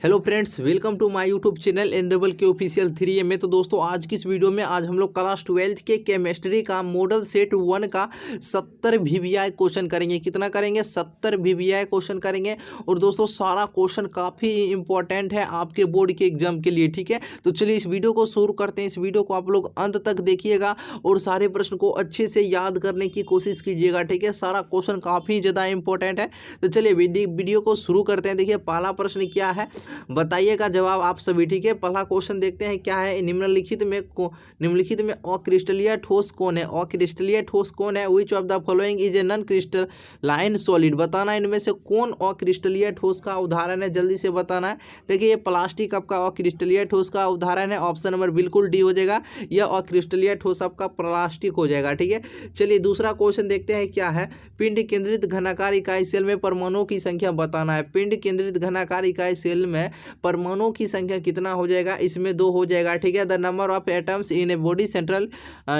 Hello friends, welcome to my YouTube channel एनडबल के official 3 में। तो दोस्तों आज की इस वीडियो में आज हम लोग क्लास 12 के केमिस्ट्री का मॉडल सेट 1 का 70 वीवीआई क्वेश्चन करेंगे। कितना करेंगे? 70 वीवीआई क्वेश्चन करेंगे। और दोस्तों सारा क्वेश्चन काफ़ी इंपॉर्टेंट है आपके बोर्ड के एग्जाम के लिए, ठीक है। तो चलिए इस वीडियो को शुरू करते हैं। इस वीडियो को आप लोग अंत तक देखिएगा और सारे प्रश्न को अच्छे से याद करने की कोशिश कीजिएगा, ठीक है। सारा क्वेश्चन काफ़ी ज़्यादा इंपॉर्टेंट है। तो चलिए वीडियो को शुरू करते हैं। देखिए पहला प्रश्न क्या है, बताइएगा जवाब आप सभी, ठीक है। पहला क्वेश्चन देखते हैं क्या है। निम्नलिखित में अक्रिस्टलीय ठोस कौन है? अक्रिस्टलीय ठोस कौन है? Which of the following is a non crystalline solid. बताना इनमें से कौन अक्रिस्टलीय ठोस का उदाहरण है, जल्दी से बताना है। देखिए ये प्लास्टिक आपका अक्रिस्टलीय ठोस का उदाहरण है। ऑप्शन नंबर बिल्कुल डी हो जाएगा। यह अक्रिस्टलीय ठोस आपका प्लास्टिक हो जाएगा, ठीक है। चलिए दूसरा क्वेश्चन देखते हैं क्या है। पिंड केंद्रित घनाकार इकाई सेल में परमाणुओं की संख्या बताना है। पिंड केंद्रित घनाकार इकाई सेल में परमाणुओं की संख्या कितना हो जाएगा? इसमें 2 हो जाएगा, ठीक है। The number of atoms in a body central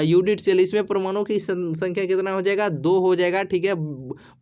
unit cell, इसमें परमाणुओं की संख्या कितना हो जाएगा? 2 हो जाएगा, ठीक है,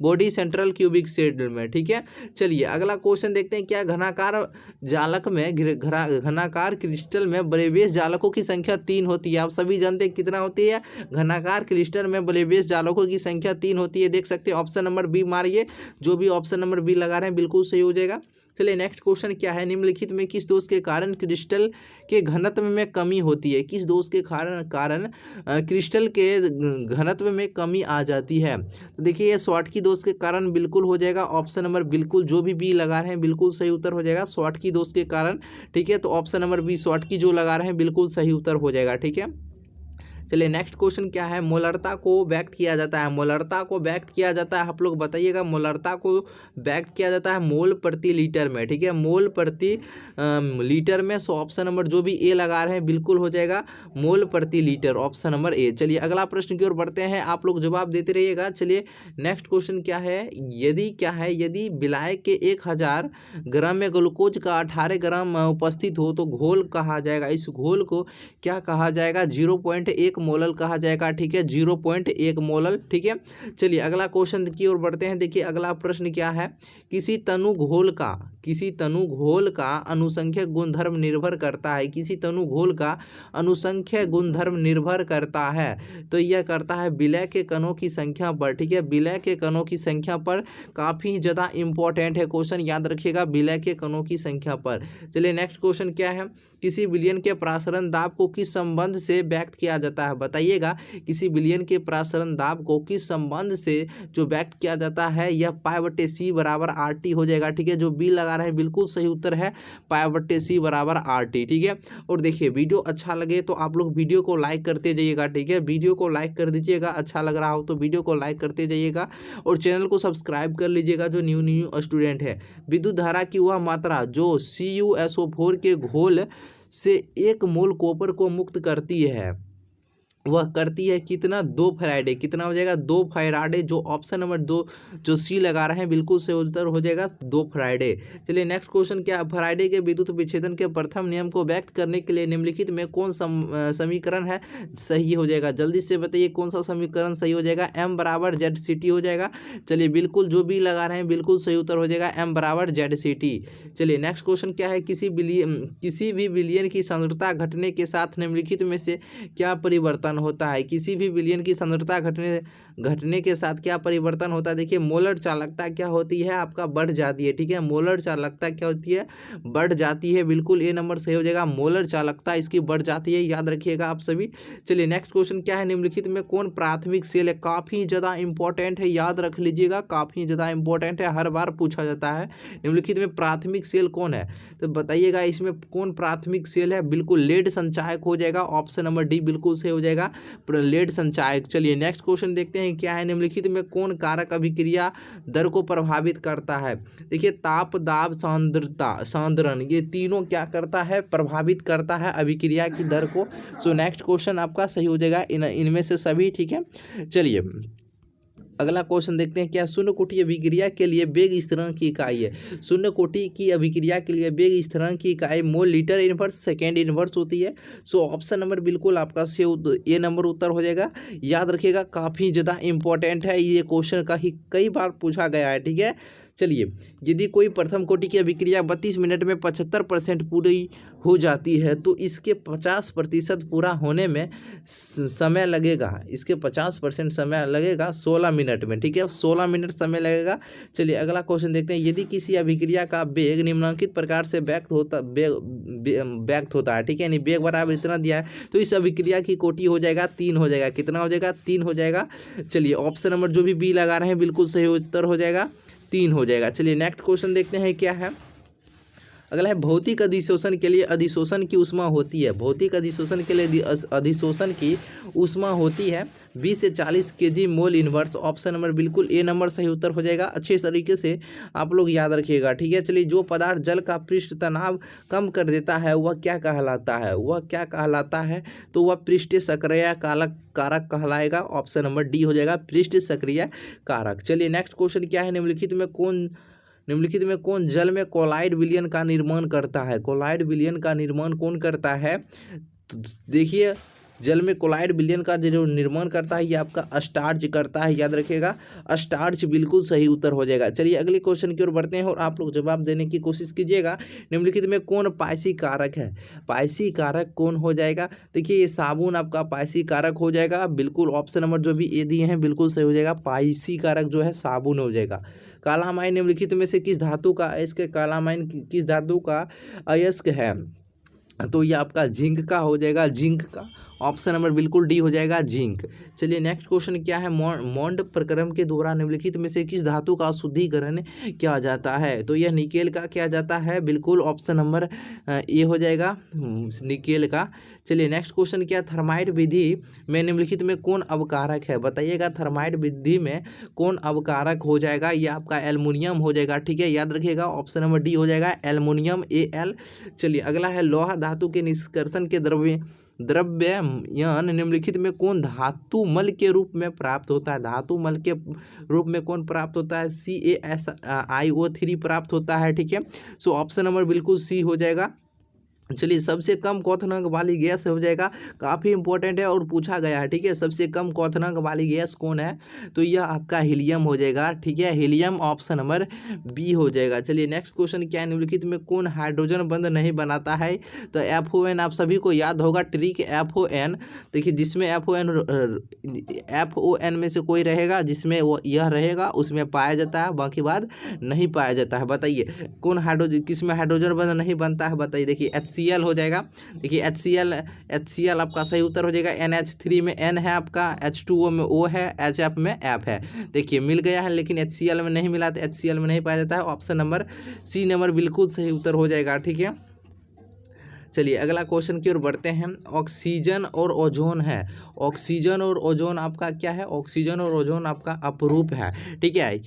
बॉडी सेंट्रल क्यूबिक सेल में, ठीक है। चलिए अगला क्वेश्चन देखते हैं क्या। घनाकार जालक में घनाकार क्रिस्टल में ब्रेवियस जालकों की संख्या 3 होती है। आप सभी जानते हैं कितना होती है? घनाकार क्रिस्टल में ब्रेवियस जालकों की संख्या 3 होती है। देख सकते हैं ऑप्शन नंबर बी मारिए। जो भी ऑप्शन नंबर बी लगा रहे हैं बिल्कुल सही हो जाएगा। चलिए नेक्स्ट क्वेश्चन क्या है। निम्नलिखित में किस दोष के कारण क्रिस्टल के घनत्व में कमी होती है? किस दोष के कारण क्रिस्टल के घनत्व में कमी आ जाती है? तो देखिए ये शॉर्टकी दोष के कारण बिल्कुल हो जाएगा। ऑप्शन नंबर बिल्कुल जो भी लगा रहे हैं बिल्कुल सही उत्तर हो जाएगा, शॉर्टकी दोष के कारण, ठीक है। तो ऑप्शन नंबर बी शॉर्टकी जो लगा रहे हैं बिल्कुल सही उत्तर हो जाएगा, ठीक है। चलिए नेक्स्ट क्वेश्चन क्या है। मोलरता को व्यक्त किया जाता है। मोलरता को व्यक्त किया जाता है, आप लोग बताइएगा। मोलरता को व्यक्त किया जाता है मोल प्रति लीटर में, ठीक है, मोल प्रति लीटर में। सो ऑप्शन नंबर जो भी ए लगा रहे हैं बिल्कुल हो जाएगा, मोल प्रति लीटर, ऑप्शन नंबर ए। चलिए अगला प्रश्न की ओर बढ़ते हैं, आप लोग जवाब देते रहिएगा। चलिए नेक्स्ट क्वेश्चन क्या है। यदि विलायक के 1000 ग्राम में ग्लूकोज का 18 ग्राम उपस्थित हो तो घोल कहा जाएगा। इस घोल को क्या कहा जाएगा? 0.1 मोलल कहा जाएगा, ठीक है, 0.1 मोलल, ठीक है। चलिए अगला क्वेश्चन की ओर बढ़ते हैं। देखिए अगला प्रश्न क्या है। किसी तनु घोल का अनुसंख्यक गुणधर्म निर्भर करता है। किसी तनु घोल का अनुसंख्यक गुणधर्म निर्भर करता है, तो यह करता है विलय के कणों की संख्या पर, ठीक है, विलय के कणों की संख्या पर। काफी ज्यादा इंपॉर्टेंट है क्वेश्चन, याद रखिएगा, विलय के कणों की संख्या पर। चलिए नेक्स्ट क्वेश्चन क्या है। किसी विलयन के प्रासरण दाब को किस संबंध से व्यक्त किया जाता है? बताइएगा किसी विलयन के प्रासरण दाब को किस संबंध से जो व्यक्त किया जाता है? यह π/c बराबर RT हो जाएगा, ठीक है। जो बी लगा रहा है बिल्कुल सही उत्तर है, π/c बराबर RT, ठीक है। और देखिए वीडियो अच्छा लगे तो आप लोग वीडियो को लाइक करते जाइएगा, ठीक है, वीडियो को लाइक कर दीजिएगा। अच्छा लग रहा हो तो वीडियो को लाइक करते जाइएगा और चैनल को सब्सक्राइब कर लीजिएगा जो न्यू स्टूडेंट है। विद्युत धारा की वह मात्रा जो CuSO4 के घोल से 1 मोल कॉपर को मुक्त करती है, वह करती है कितना? 2 फैराडे। कितना हो जाएगा? 2 फैराडे। जो ऑप्शन नंबर 2 जो सी लगा रहे हैं बिल्कुल सही उत्तर हो जाएगा, 2 फैराडे। चलिए नेक्स्ट क्वेश्चन क्या। फैराडे के विद्युत विच्छेदन के प्रथम नियम को व्यक्त करने के लिए निम्नलिखित में कौन समीकरण है सही हो जाएगा? जल्दी से बताइए कौन सा समीकरण सही हो जाएगा? M बराबर ZCT हो जाएगा। चलिए बिल्कुल जो भी लगा रहे हैं बिल्कुल सही उत्तर हो जाएगा, M बराबर ZCT। चलिए नेक्स्ट क्वेश्चन क्या है। किसी भी विलयन की सांद्रता घटने के साथ निम्नलिखित में से क्या परिवर्तन होता है? किसी भी विलयन की सांद्रता घटने के साथ क्या परिवर्तन होता है? देखिए मोलर चालकता क्या होती है आपका? बढ़ जाती है, ठीक है। मोलर चालकता क्या होती है? बढ़ जाती है, बिल्कुल ए नंबर सही हो जाएगा। मोलर चालकता इसकी बढ़ जाती है, याद रखिएगा आप सभी। चलिए नेक्स्ट क्वेश्चन क्या है। निम्नलिखित में कौन प्राथमिक सेल है? काफी ज्यादा इंपॉर्टेंट है, याद रख लीजिएगा, काफी ज्यादा इंपॉर्टेंट है, हर बार पूछा जाता है। निम्नलिखित में प्राथमिक सेल कौन है? तो बताइएगा इसमें कौन प्राथमिक सेल है? बिल्कुल लेड संचायक हो जाएगा, ऑप्शन नंबर डी बिल्कुल सही हो जाएगा, लेड संचायक। चलिए नेक्स्ट क्वेश्चन देखते हैं क्या है। निम्नलिखित में कौन कारक अभिक्रिया दर को प्रभावित करता है? देखिए ताप, दाब, सांद्रता, सांद्रण, ये तीनों क्या करता है? प्रभावित करता है अभिक्रिया की दर को। सो नेक्स्ट क्वेश्चन आपका सही हो जाएगा इनमें से सभी, ठीक है। चलिए अगला क्वेश्चन देखते हैं क्या। शून्य कोटि अभिक्रिया के लिए वेग स्थिरांक की इकाई है। शून्य कोटि की अभिक्रिया के लिए वेग स्थिरांक की इकाई mole litre inverse second inverse होती है। सो ऑप्शन नंबर बिल्कुल आपका ए नंबर उत्तर हो जाएगा। याद रखिएगा काफ़ी ज़्यादा इंपॉर्टेंट है ये क्वेश्चन, का ही कई बार पूछा गया है, ठीक है। चलिए, यदि कोई प्रथम कोटि की अभिक्रिया 32 मिनट में 75% पूरी हो जाती है तो इसके 50% पूरा होने में समय लगेगा, इसके 50% समय लगेगा 16 मिनट में। ठीक है, 16 मिनट समय लगेगा। चलिए अगला क्वेश्चन देखते हैं। यदि किसी अभिक्रिया का वेग निम्नलिखित प्रकार से व्यक्त होता है, ठीक है, यानी वेग बराबर इतना दिया है, तो इस अभिक्रिया की कोटि हो जाएगा 3 हो जाएगा। कितना हो जाएगा? 3 हो जाएगा। चलिए ऑप्शन नंबर जो भी बी लगा रहे हैं बिल्कुल सही उत्तर हो जाएगा, 3 हो जाएगा। चलिए नेक्स्ट क्वेश्चन देखते हैं क्या है। अगला है भौतिक अधिशोषण के लिए अधिशोषण की ऊष्मा होती है। भौतिक अधिशोषण के लिए अधिशोषण की ऊष्मा होती है 20 से 40 kg mole inverse. Option number बिल्कुल ए नंबर सही उत्तर हो जाएगा। अच्छे तरीके से आप लोग याद रखिएगा। ठीक है, चलिए जो पदार्थ जल का पृष्ठ तनाव कम कर देता है वह क्या कहलाता है? वह क्या कहलाता है? तो वह पृष्ठीय सक्रिय कारक कहलाएगा। ऑप्शन नंबर डी हो जाएगा, पृष्ठीय सक्रिय कारक। चलिए नेक्स्ट क्वेश्चन क्या है। निम्नलिखित में कौन जल में कोलाइड विलयन का निर्माण करता है? कोलाइड विलयन का निर्माण कौन करता है? तो देखिए जल में कोलाइड विलयन का जो निर्माण करता है ये आपका स्टार्च करता है, याद रखिएगा, स्टार्च बिल्कुल सही उत्तर हो जाएगा। चलिए अगले क्वेश्चन की ओर बढ़ते हैं और आप लोग जवाब देने की कोशिश कीजिएगा। निम्नलिखित में कौन पायसी कारक है? पायसी कारक कौन हो जाएगा? देखिए ये साबुन आपका पायसी कारक हो जाएगा, बिल्कुल ऑप्शन नंबर जो भी ए दिए हैं बिल्कुल सही हो जाएगा। पायसी कारक जो है साबुन हो जाएगा। कालामाइन निम्नलिखित में से किस धातु का अयस्क? कालामाइन किस धातु का अयस्क है? तो ये आपका जिंक का हो जाएगा, जिंक का। ऑप्शन नंबर बिल्कुल डी हो जाएगा, जिंक। चलिए नेक्स्ट क्वेश्चन क्या है। मॉन्ड प्रक्रम के दौरान निम्नलिखित में से किस धातु का शुद्धिकरण किया जाता है? तो यह निकेल का किया जाता है, बिल्कुल ऑप्शन नंबर ए हो जाएगा, निकेल का। चलिए नेक्स्ट क्वेश्चन क्या। थर्माइट विधि में निम्नलिखित में कौन अवकारक है? बताइएगा थर्माइट विधि में कौन अवकारक हो जाएगा? ये आपका एल्युमिनियम हो जाएगा। ठीक है, याद रखिएगा, ऑप्शन नंबर डी हो जाएगा, एल्युमिनियम, AL। चलिए अगला है लोहा धातु के निष्कर्षण के द्रव्यमान निम्नलिखित में कौन धातु मल के रूप में प्राप्त होता है? धातु मल के रूप में कौन प्राप्त होता है? CaSiO3 प्राप्त होता है। ठीक है, सो ऑप्शन नंबर बिल्कुल सी हो जाएगा। चलिए सबसे कम क्वथनांक वाली गैस हो जाएगा, काफ़ी इंपॉर्टेंट है और पूछा गया है। ठीक है, सबसे कम क्वथनांक वाली गैस कौन है? तो यह आपका हीलियम हो जाएगा। ठीक है, हीलियम ऑप्शन नंबर बी हो जाएगा। चलिए नेक्स्ट क्वेश्चन क्या है। निम्नलिखित में कौन हाइड्रोजन बंध नहीं बनाता है? तो FON आप सभी को याद होगा, ट्रिक FON। देखिए जिसमें FON में से कोई रहेगा जिसमें वो यह रहेगा उसमें पाया जाता है, बाकी बाद नहीं पाया जाता है। बताइए कौन हाइड्रोजन, किसमें हाइड्रोजन बंध नहीं बनता है? बताइए। देखिए HCl हो जाएगा। देखिए HCl आपका सही उत्तर हो जाएगा। NH3 में N है आपका, H2O में O है, HF में F है। देखिए मिल गया है, लेकिन HCl में नहीं मिला तो HCl में नहीं पाया जाता है। ऑप्शन नंबर सी नंबर बिल्कुल सही उत्तर हो जाएगा। ठीक है, चलिए अगला क्वेश्चन की ओर बढ़ते हैं। ऑक्सीजन और ओजोन है। ऑक्सीजन और ओजोन आपका क्या है? ऑक्सीजन और ओजोन आपका अपरूप है। ठीक है,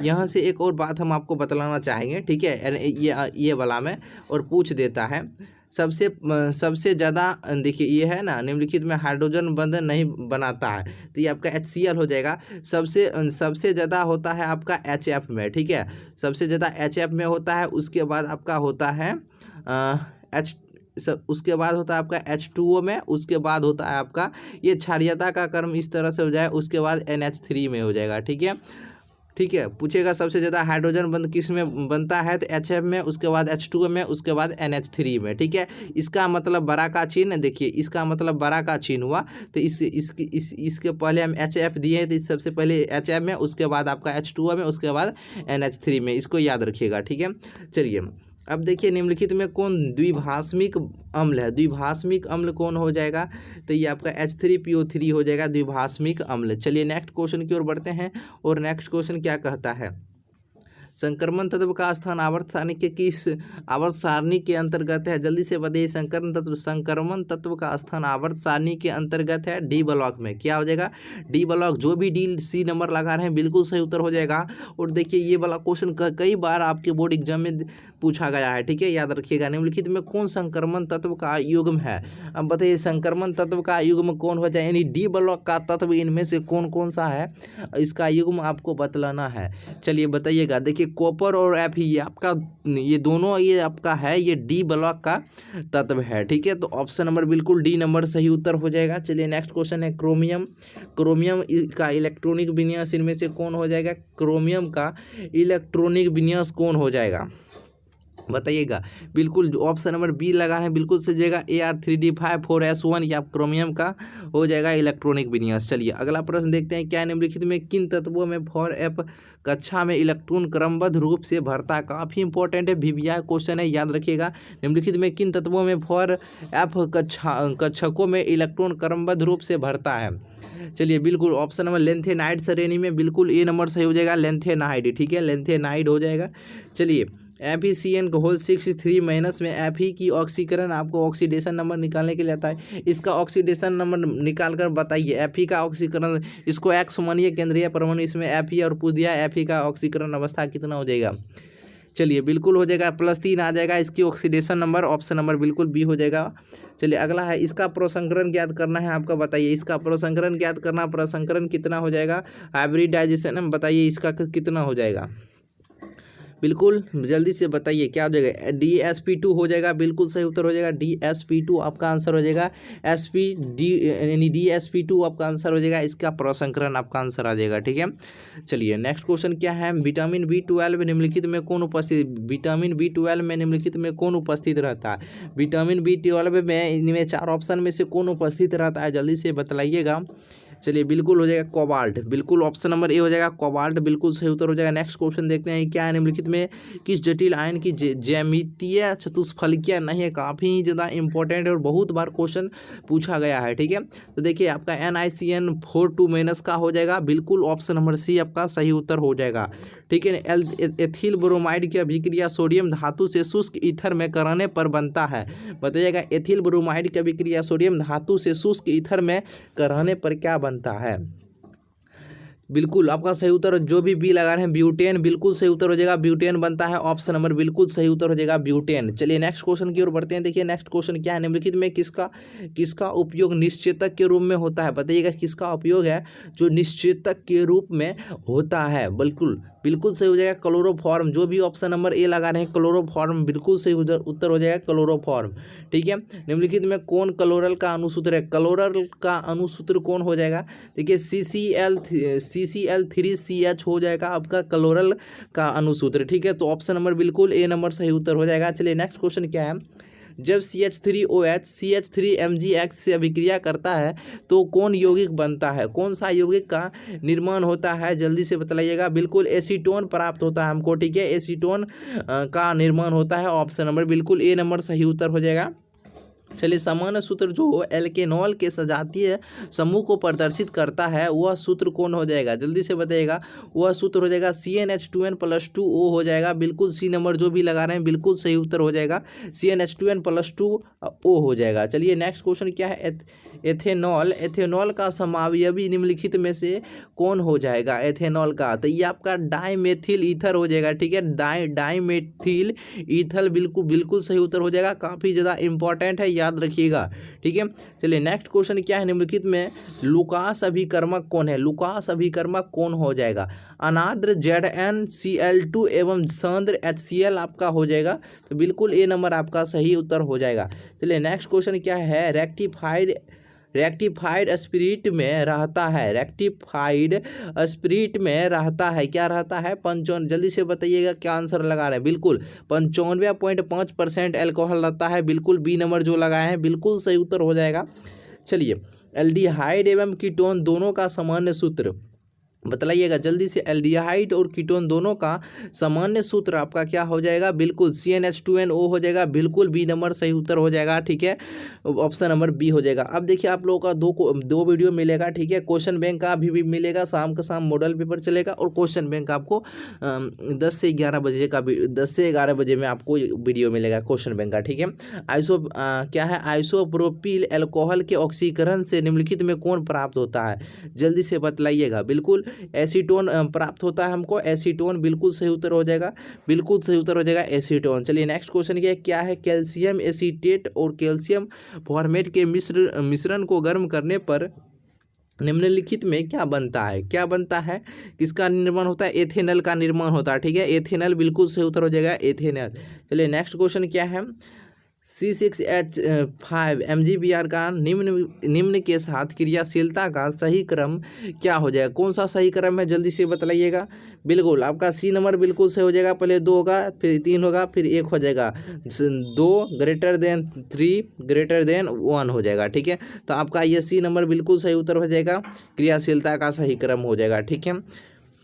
यहाँ से एक और बात हम आपको बतलाना चाहेंगे। ठीक है, ये वाला में और पूछ देता है सबसे ज़्यादा। देखिए ये है ना, निम्नलिखित में हाइड्रोजन बंध नहीं बनाता है, तो ये आपका HCl हो जाएगा। सबसे ज़्यादा होता है आपका HF में। ठीक है, सबसे ज़्यादा HF में होता है। उसके बाद आपका होता है उसके बाद होता है आपका H2O में। उसके बाद होता है आपका, ये क्षारीयता का क्रम इस तरह से हो जाए, उसके बाद NH3 में हो जाएगा। ठीक है, पूछेगा सबसे ज़्यादा हाइड्रोजन बंध किस में बनता है? तो HF में, उसके बाद H2O में, उसके बाद NH3 में। ठीक है, इसका मतलब बड़ा का चिन्ह, देखिए इसका मतलब बड़ा का चिन्ह हुआ, तो इसके पहले हम HF दिए हैं, तो इस सबसे पहले HF में, उसके बाद आपका H2O में, उसके बाद NH3 में। इसको याद रखिएगा। ठीक है, चलिए अब देखिए निम्नलिखित में कौन द्विभाषमिक अम्ल है? द्विभाषमिक अम्ल कौन हो जाएगा? तो ये आपका H3PO3 हो जाएगा, द्विभाषमिक अम्ल। चलिए नेक्स्ट क्वेश्चन की ओर बढ़ते हैं और नेक्स्ट क्वेश्चन क्या कहता है। संक्रमण तत्व का स्थान आवर्त सारणी के किस आवर्त सारणी के अंतर्गत है? जल्दी से बताइए। संक्रमण तत्व का स्थान आवर्त सारणी के अंतर्गत है डी ब्लॉक में। क्या हो जाएगा? D block. जो भी D-C नंबर लगा रहे हैं बिल्कुल सही उत्तर हो जाएगा। और देखिए ये वाला क्वेश्चन कई बार आपके बोर्ड एग्जाम में पूछा गया है। ठीक है, याद रखिएगा। निम्नलिखित में कौन संक्रमण तत्व का युग्म है? अब बताइए संक्रमण तत्व का युग्म कौन हो जाए, यानी डी ब्लॉक का तत्व इनमें से कौन कौन सा है, इसका युग्म आपको बतलाना है। चलिए बताइएगा। देखिए कॉपर और Fe ये आपका, ये दोनों ये आपका है, ये डी ब्लॉक का तत्व है। ठीक है, तो ऑप्शन नंबर बिल्कुल डी नंबर सही उत्तर हो जाएगा। चलिए नेक्स्ट क्वेश्चन है क्रोमियम। क्रोमियम का इलेक्ट्रॉनिक विन्यास इनमें से कौन हो जाएगा? क्रोमियम का इलेक्ट्रॉनिक विन्यास कौन हो जाएगा बताइएगा। बिल्कुल जो ऑप्शन नंबर बी लगा है बिल्कुल सही जाएगा, Ar3D54S1 या क्रोमियम का हो जाएगा इलेक्ट्रॉनिक विन्यास। चलिए अगला प्रश्न देखते हैं, क्या निम्नलिखित में किन तत्वों में फॉर एफ कक्षा में इलेक्ट्रॉन क्रमबद्ध रूप से भरता है? काफ़ी इंपॉर्टेंट है, वीवीआई क्वेश्चन है, याद रखिएगा। निम्नलिखित में किन तत्वों में फॉर एफ कक्षकों में इलेक्ट्रॉन क्रमबद्ध रूप से भरता है? चलिए बिल्कुल ऑप्शन नंबर लेंथेनाइड श्रेणी में बिल्कुल ए नंबर सही हो जाएगा, लेंथेनाइड। ठीक है, लेंथेनाइड हो जाएगा। चलिए FeCN का होल 63 माइनस में Fe की ऑक्सीकरण आपको ऑक्सीडेशन नंबर निकालने के लिए आता है। इसका ऑक्सीडेशन नंबर निकाल कर बताइए। Fe का ऑक्सीकरण, इसको X मानिए केंद्रीय परमाणु, इसमें Fe और पूछ दिया Fe का ऑक्सीकरण अवस्था कितना हो जाएगा? चलिए बिल्कुल हो जाएगा +3 आ जाएगा इसकी ऑक्सीडेशन नंबर, ऑप्शन नंबर बिल्कुल बी हो जाएगा। चलिए अगला है, इसका प्रोसंकरण ज्ञात करना है आपका, बताइए इसका प्रोसंकरण ज्ञात करना, प्रोसंकरण कितना हो जाएगा? हाइब्रिडाइजेशन बताइए इसका कितना हो जाएगा? बिल्कुल जल्दी से बताइए क्या हो जाएगा? DsP2 हो जाएगा, बिल्कुल सही उत्तर हो जाएगा। DsP2 आपका आंसर हो जाएगा। यानी DsP2 आपका आंसर हो जाएगा, इसका प्रसंकरण आपका आंसर आ जाएगा। ठीक है, चलिए नेक्स्ट क्वेश्चन क्या है, विटामिन B12 निम्नलिखित में कौन उपस्थित, विटामिन B12 में निम्नलिखित में कौन उपस्थित रहता है? विटामिन B12 में इनमें 4 ऑप्शन में से कौन उपस्थित रहता है, जल्दी से बताइएगा। चलिए बिल्कुल हो जाएगा कोबाल्ट, बिल्कुल ऑप्शन नंबर ए हो जाएगा, कोबाल्ट बिल्कुल सही उत्तर हो जाएगा। नेक्स्ट क्वेश्चन देखते हैं, क्या है निम्नलिखित में किस जटिल आयन की ज्यामितीय चतुष्फलकीय नहीं है? काफ़ी ज़्यादा इंपॉर्टेंट और बहुत बार क्वेश्चन पूछा गया है। ठीक है, तो देखिए आपका NiCN42 माइनस का हो जाएगा, बिल्कुल ऑप्शन नंबर सी आपका सही उत्तर हो जाएगा। ठीक है, एथिल ब्रोमाइड की अभिक्रिया सोडियम धातु से शुष्क ईथर में कराने पर बनता है, बताइएगा। एथिल ब्रोमाइड की अभिक्रिया सोडियम धातु से शुष्क ईथर में कराने पर क्या बनता है? बिल्कुल आपका सही उत्तर जो भी बी लगा रहे हैं ब्यूटेन, बिल्कुल सही उत्तर हो जाएगा, ब्यूटेन बनता है, ऑप्शन नंबर बिल्कुल सही उत्तर हो जाएगा ब्यूटेन। चलिए नेक्स्ट क्वेश्चन की ओर बढ़ते हैं। देखिए नेक्स्ट क्वेश्चन क्या है, निम्नलिखित में किसका उपयोग निश्चेतक के रूप में होता है? बताइएगा किसका उपयोग है जो निश्चेतक के रूप में होता है? बिल्कुल सही हो जाएगा क्लोरोफॉर्म, जो भी ऑप्शन नंबर ए लगा रहे हैं क्लोरोफॉर्म, बिल्कुल सही उत्तर हो जाएगा क्लोरोफॉर्म। ठीक है, निम्नलिखित में कौन क्लोरल का अणुसूत्र है? क्लोरल का अणुसूत्र कौन हो जाएगा? देखिए CCl3CH हो जाएगा आपका क्लोरल का अणुसूत्र। ठीक है, तो ऑप्शन नंबर बिल्कुल ए नंबर सही उत्तर हो जाएगा। चलिए नेक्स्ट क्वेश्चन क्या है, जब CH3OH CH3MgX से अभिक्रिया करता है तो कौन यौगिक बनता है? कौन सा यौगिक का निर्माण होता है, जल्दी से बताइएगा। बिल्कुल एसीटोन प्राप्त होता है हमको। ठीक है, एसीटोन का निर्माण होता है, ऑप्शन नंबर बिल्कुल ए नंबर सही उत्तर हो जाएगा। चलिए सामान्य सूत्र जो एल्केनॉल के सजातीय समूह को प्रदर्शित करता है वह सूत्र कौन हो जाएगा? जल्दी से बताइएगा। वह सूत्र हो जाएगा CnH2n+2O हो जाएगा, बिल्कुल सी नंबर जो भी लगा रहे हैं बिल्कुल सही उत्तर हो जाएगा, CnH2n+2O हो जाएगा। चलिए नेक्स्ट क्वेश्चन क्या है, एथेनॉल का समावयवी निम्नलिखित में से कौन हो जाएगा? एथेनॉल का, तो ये आपका डाइमेथिल ईथर हो जाएगा। ठीक है, डाइमेथिल ईथर बिल्कुल सही उत्तर हो जाएगा, काफ़ी ज़्यादा इंपॉर्टेंट है, याद रखिएगा। ठीक है, चलिए नेक्स्ट क्वेश्चन क्या है, निम्नलिखित में लुकास अभिकर्मक कौन है? लुकास अभिकर्मक कौन हो जाएगा? अनाद्र ZnCl2 एवं सांद्र HCl आपका हो जाएगा, तो बिल्कुल ए नंबर आपका सही उत्तर हो जाएगा। चलिए नेक्स्ट क्वेश्चन क्या है, रेक्टिफाइड स्पिरिट में रहता है, रेक्टिफाइड स्पिरिट में रहता है, क्या रहता है? 55, जल्दी से बताइएगा क्या आंसर लगा रहे हैं। बिल्कुल 95.5% एल्कोहल रहता है, बिल्कुल बी नंबर जो लगाए हैं बिल्कुल सही उत्तर हो जाएगा। चलिए एल्डिहाइड एवं कीटोन दोनों का सामान्य सूत्र बताइएगा जल्दी से। एल्डिहाइड और कीटोन दोनों का सामान्य सूत्र आपका क्या हो जाएगा? बिल्कुल CnH2nO हो जाएगा, बिल्कुल बी नंबर सही उत्तर हो जाएगा। ठीक है, ऑप्शन नंबर बी हो जाएगा। अब देखिए आप लोगों का दो वीडियो मिलेगा। ठीक है, क्वेश्चन बैंक का भी मिलेगा, शाम का शाम मॉडल पेपर चलेगा, और क्वेश्चन बैंक आपको 10 से 11 बजे का 10 से 11 बजे में आपको वीडियो मिलेगा क्वेश्चन बैंक का। ठीक है, क्या है, आइसोप्रोपिल एल्कोहल के ऑक्सीकरण से निम्नलिखित में कौन प्राप्त होता है? जल्दी से बतलाइएगा। बिल्कुल एसीटोन प्राप्त होता है हमको, एसीटोन बिल्कुल सही उत्तर हो जाएगा, बिल्कुल सही उत्तर हो जाएगा एसीटोन। चलिए नेक्स्ट क्वेश्चन क्या है, कैल्शियम एसीटेट और कैल्शियम फॉर्मेट के मिश्रण को गर्म करने पर निम्नलिखित में क्या बनता है, क्या बनता है, किसका निर्माण होता है, एथेनॉल का निर्माण होता है। ठीक है, एथेनॉल बिल्कुल सही उत्तर हो जाएगा, एथेनॉल। चलिए नेक्स्ट क्वेश्चन क्या है, C6H5 MgBr का निम्न के साथ क्रियाशीलता का सही क्रम क्या हो जाएगा, कौन सा सही क्रम है, जल्दी से बताइएगा। बिल्कुल आपका सी नंबर बिल्कुल सही हो जाएगा, पहले 2 होगा, फिर 3 होगा, फिर 1 हो जाएगा, 2 ग्रेटर देन 3 ग्रेटर देन 1 हो जाएगा। ठीक है, तो आपका ये सी नंबर बिल्कुल सही उत्तर हो जाएगा, क्रियाशीलता का सही क्रम हो जाएगा। ठीक है,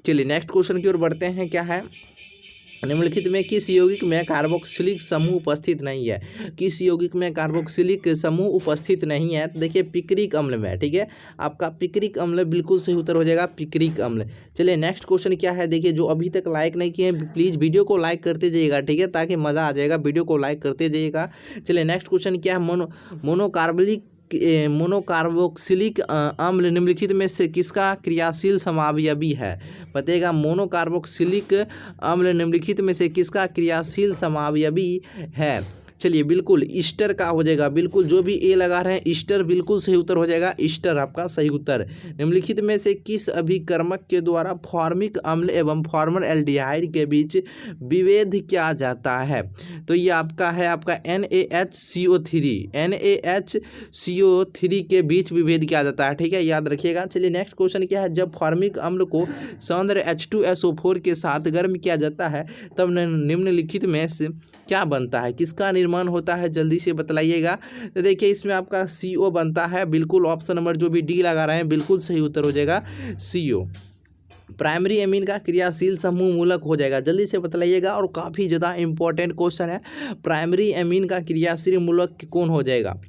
चलिए नेक्स्ट क्वेश्चन की ओर बढ़ते हैं। क्या है, निम्नलिखित में किस यौगिक में कार्बोक्सिलिक समूह उपस्थित नहीं है, किस यौगिक में कार्बोक्सिलिक समूह उपस्थित नहीं है, तो देखिए पिक्रिक अम्ल में। ठीक है, आपका पिक्रिक अम्ल बिल्कुल सही उत्तर हो जाएगा, पिक्रिक अम्ल। चलिए नेक्स्ट क्वेश्चन क्या है, देखिए जो अभी तक लाइक नहीं किए हैं प्लीज़ वीडियो को लाइक करते जाइएगा। ठीक है, ताकि मज़ा आ जाएगा, वीडियो को लाइक करते जाइएगा। चलिए नेक्स्ट क्वेश्चन क्या है, मोनोकार्बोक्सिलिक अम्ल निम्नलिखित में से किसका क्रियाशील समावयवी है, बताइएगा। मोनोकार्बोक्सिलिक अम्ल निम्नलिखित में से किसका क्रियाशील समावयवी है। चलिए बिल्कुल ईस्टर का हो जाएगा, बिल्कुल जो भी ए लगा रहे हैं ईस्टर बिल्कुल सही उत्तर हो जाएगा, ईस्टर आपका सही उत्तर। निम्नलिखित में से किस अभिकर्मक के द्वारा फॉर्मिक अम्ल एवं फॉर्मलडिहाइड के बीच विभेद किया जाता है, तो ये आपका है आपका NaHCO3, NaHCO3 के बीच विभेद किया जाता है। ठीक है, याद रखिएगा। चलिए नेक्स्ट क्वेश्चन क्या है, जब फॉर्मिक अम्ल को सांद्र H2SO4 के साथ गर्म किया जाता है तब निम्नलिखित में से क्या बनता है, किसका निर्माण होता है, जल्दी से बतलाइएगा। तो देखिए इसमें आपका CO बनता है, बिल्कुल ऑप्शन नंबर जो भी डी लगा रहे हैं बिल्कुल सही उत्तर हो जाएगा, CO। प्राइमरी एमीन का क्रियाशील समूह मूलक हो जाएगा, जल्दी से बतलाइएगा, और काफ़ी ज़्यादा इंपॉर्टेंट क्वेश्चन है। प्राइमरी एमीन का क्रियाशील मूलक कौन हो जाएगा,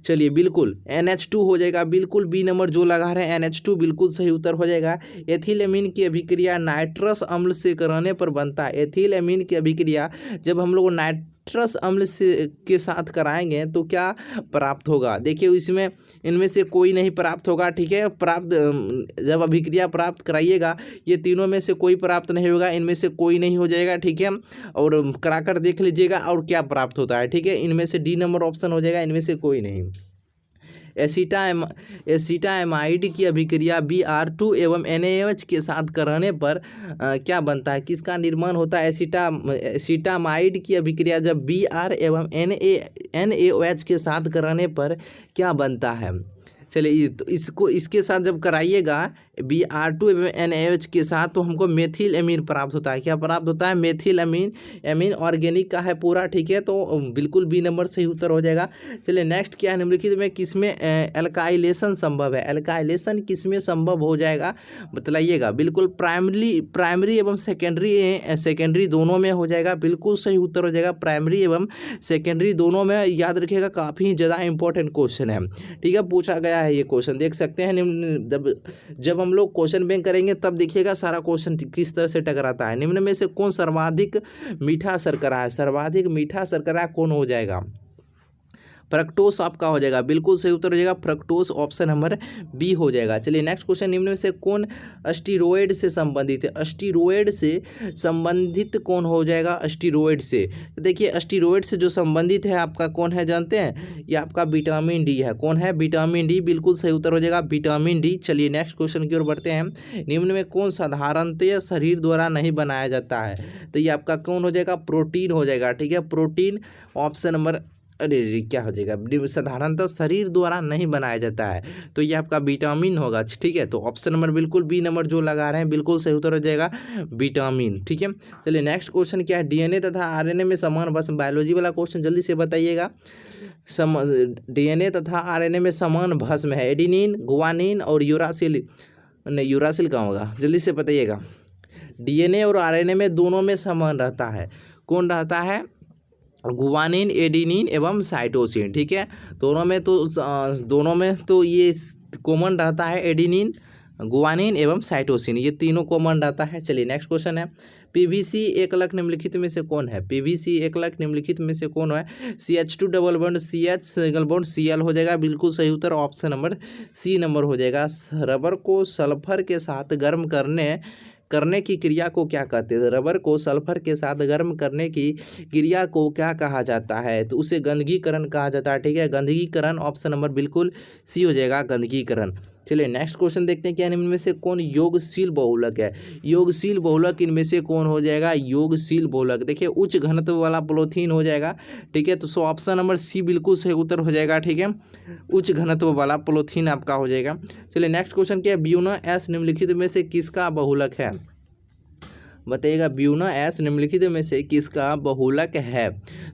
चलिए बिल्कुल NH2 हो जाएगा, बिल्कुल बी नंबर जो लगा रहे हैं NH2 बिल्कुल सही उत्तर हो जाएगा। एथिल एमीन की अभिक्रिया नाइट्रस अम्ल से कराने पर बनता है, एथिल एमीन की अभिक्रिया जब हम लोग नाइट्रस अम्ल से के साथ कराएंगे तो क्या प्राप्त होगा, देखिए इसमें इनमें से कोई नहीं प्राप्त होगा। ठीक है, जब अभिक्रिया प्राप्त कराइएगा ये तीनों में से कोई प्राप्त नहीं होगा, इनमें से कोई नहीं हो जाएगा। ठीक है, और कराकर देख लीजिएगा और क्या प्राप्त होता है। ठीक है, इनमें से डी नंबर ऑप्शन हो जाएगा, इनमें से कोई नहीं। एसिटामाइड की अभिक्रिया Br2 एवं NaOH के साथ कराने पर क्या बनता है, किसका निर्माण होता है। एसिटामाइड की अभिक्रिया जब Br एवं NaOH के साथ कराने पर क्या बनता है। चलिए तो इसके साथ जब कराइएगा Br2 एवं NaOH के साथ तो हमको मेथिल एमीन प्राप्त होता है, क्या प्राप्त होता है, मेथिल एमीन ऑर्गेनिक का है पूरा। ठीक है, तो बिल्कुल बी नंबर सही उत्तर हो जाएगा। चलिए नेक्स्ट क्या है, निम्नलिखित में किसमें एल्काइलेशन संभव है, एल्काइलेशन किसमें संभव हो जाएगा बतलाइएगा। बिल्कुल प्राइमरी एवं सेकेंडरी दोनों में हो जाएगा, बिल्कुल सही उत्तर हो जाएगा, प्राइमरी एवं सेकेंडरी दोनों में। याद रखिएगा काफ़ी ज़्यादा इंपॉर्टेंट क्वेश्चन है। ठीक है, पूछा गया है ये क्वेश्चन, देख सकते हैं। जब हम लोग क्वेश्चन बैंक करेंगे तब देखिएगा सारा क्वेश्चन किस तरह से टकराता है। निम्न में से कौन सर्वाधिक मीठा शर्करा है, सर्वाधिक मीठा शर्करा कौन हो जाएगा, फ्रक्टोस आपका हो जाएगा, बिल्कुल सही उत्तर हो जाएगा, फ्रक्टोस ऑप्शन नंबर बी हो जाएगा। चलिए नेक्स्ट क्वेश्चन, निम्न में से कौन स्टीरोइड से संबंधित है, स्टीरोइड से संबंधित कौन हो जाएगा, स्टीरोइड से। तो देखिए स्टीरोइड से जो संबंधित है आपका कौन है जानते हैं, ये आपका विटामिन डी है, कौन है, विटामिन डी, बिल्कुल सही उत्तर हो जाएगा, विटामिन डी। चलिए नेक्स्ट क्वेश्चन की ओर बढ़ते हैं। निम्न में कौन साधारणतः शरीर द्वारा नहीं बनाया जाता है, तो ये आपका कौन हो जाएगा, प्रोटीन हो जाएगा। ठीक है, प्रोटीन ऑप्शन नंबर, अरे क्या हो जाएगा, साधारणतः शरीर द्वारा नहीं बनाया जाता है, तो ये आपका विटामिन होगा। ठीक है, तो ऑप्शन नंबर बिल्कुल बी नंबर जो लगा रहे हैं बिल्कुल सही उत्तर हो जाएगा, विटामिन। ठीक है, चलिए नेक्स्ट क्वेश्चन क्या है, DNA तथा RNA में समान भस्म, बायोलॉजी वाला क्वेश्चन, जल्दी से बताइएगा। DNA तथा RNA में समान भस्म है, एडिनिन, गुआनिन और यूरासिल, नहीं यूरासिल कहाँ होगा, जल्दी से बताइएगा। DNA और RNA में दोनों में समान रहता है, कौन रहता है, गुआनिन, एडिनिन एवं साइटोसिन। ठीक है, दोनों में तो ये कॉमन रहता है, एडिनिन, गुआनिन एवं साइटोसिन, ये तीनों कॉमन रहता है। चलिए नेक्स्ट क्वेश्चन है, PVC एकलक निम्नलिखित में से कौन है, PVC एकलक निम्नलिखित में से कौन है, CH2 double bond CH single bond Cl हो जाएगा, बिल्कुल सही उत्तर ऑप्शन नंबर सी नंबर हो जाएगा। रबर को सल्फर के साथ गर्म करने की क्रिया को क्या कहते हैं, रबर को सल्फर के साथ गर्म करने की क्रिया को क्या कहा जाता है, तो उसे गंदगीकरण कहा जाता है। ठीक है, गंदगीकरण ऑप्शन नंबर बिल्कुल सी हो जाएगा, गंदगीकरण। चलिए नेक्स्ट क्वेश्चन देखते हैं क्या है, इनमें से कौन योगशील बहुलक है। योगशील बहुलक इनमें से कौन हो जाएगा, योगशील बहुलक। देखिए उच्च घनत्व वाला पॉलीथीन हो जाएगा, ठीक है। तो ऑप्शन नंबर सी बिल्कुल सही उत्तर हो जाएगा, ठीक है। उच्च घनत्व वाला पॉलीथीन आपका हो जाएगा। चलिए नेक्स्ट क्वेश्चन क्या है, ब्यूना एस निम्नलिखित में से किसका बहुलक है। बताइएगा ब्यूना एस निम्नलिखित में से किसका बहुलक है।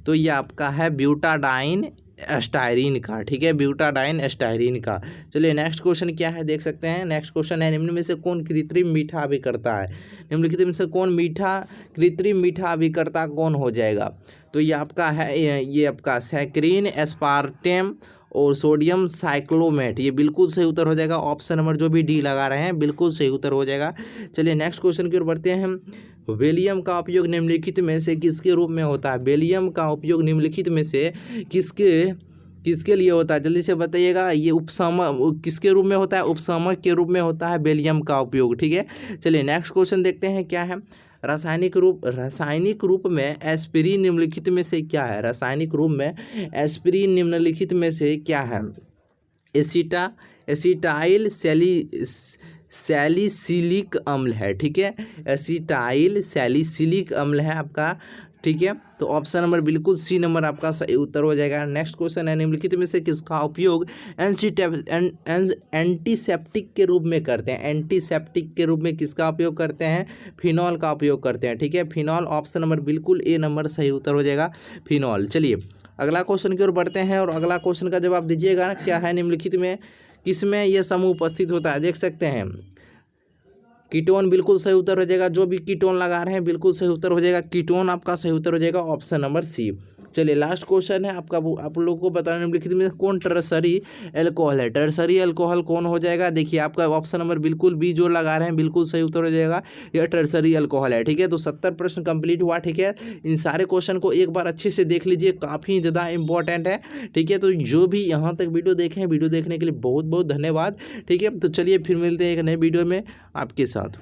तो ये आपका है ब्यूटाडाइन एस्टायरीन का, ठीक है, ब्यूटाडाइन एस्टायरीन का। चलिए नेक्स्ट क्वेश्चन क्या है, देख सकते हैं। नेक्स्ट क्वेश्चन है, निम्न में से कौन कृत्रिम मीठा अभिकर्ता है। निम्नलिखित में से कौन कृत्रिम मीठा अभिकर्ता कौन हो जाएगा। तो ये आपका है, ये आपका सैकरीन, एस्पार्टेम और सोडियम साइक्लोमेट, ये बिल्कुल सही उत्तर हो जाएगा। ऑप्शन नंबर जो भी डी लगा रहे हैं बिल्कुल सही उत्तर हो जाएगा। चलिए नेक्स्ट क्वेश्चन की ओर बढ़ते हैं हम। बेरियम का उपयोग निम्नलिखित में से किसके रूप में होता है। बेरियम का उपयोग निम्नलिखित में से किसके लिए होता है, जल्दी से बताइएगा। ये उपशामक किसके रूप में होता है, उपशामक के रूप में होता है बेरियम का उपयोग, ठीक है। चलिए नेक्स्ट क्वेश्चन देखते हैं क्या है। रासायनिक रूप में एस्पिरिन निम्नलिखित में से क्या है। रासायनिक रूप में एस्पिरिन निम्नलिखित में से क्या है। एसिटाइल सैलिसिलिक अम्ल है, ठीक है। एसिटाइल सैलिसिलिक अम्ल है आपका, ठीक है। तो ऑप्शन नंबर बिल्कुल सी नंबर आपका सही उत्तर हो जाएगा। नेक्स्ट क्वेश्चन है, निम्नलिखित में से किसका उपयोग एंटीसेप्टिक के रूप में करते हैं। एंटीसेप्टिक के रूप में किसका उपयोग करते हैं, फिनॉल का उपयोग करते हैं, ठीक है। फिनॉल, ऑप्शन नंबर बिल्कुल ए नंबर सही उत्तर हो जाएगा, फिनॉल। चलिए अगला क्वेश्चन की ओर बढ़ते हैं और अगला क्वेश्चन का जवाब दीजिएगा। क्या है, निम्नलिखित में किसमें यह समूह उपस्थित होता है। देख सकते हैं कीटोन, बिल्कुल सही उत्तर हो जाएगा। जो भी कीटोन लगा रहे हैं बिल्कुल सही उत्तर हो जाएगा, कीटोन आपका सही उत्तर हो जाएगा, ऑप्शन नंबर सी। चलिए लास्ट क्वेश्चन है आपका, आप लोगों को बताना निम्नलिखित में कौन टर्सरी एल्कोहल है। टर्सरी एल्कोहल कौन हो जाएगा। देखिए आपका ऑप्शन नंबर बिल्कुल बी जो लगा रहे हैं बिल्कुल सही उत्तर हो जाएगा, यह टर्सरी एल्कोहल है, ठीक है। तो 70 प्रश्न कंप्लीट हुआ, ठीक है। इन सारे क्वेश्चन को एक बार अच्छे से देख लीजिए, काफ़ी ज़्यादा इंपॉर्टेंट है, ठीक है। तो जो भी यहाँ तक वीडियो देखें, वीडियो देखने के लिए बहुत बहुत धन्यवाद, ठीक है। तो चलिए फिर मिलते हैं एक नए वीडियो में आपके साथ।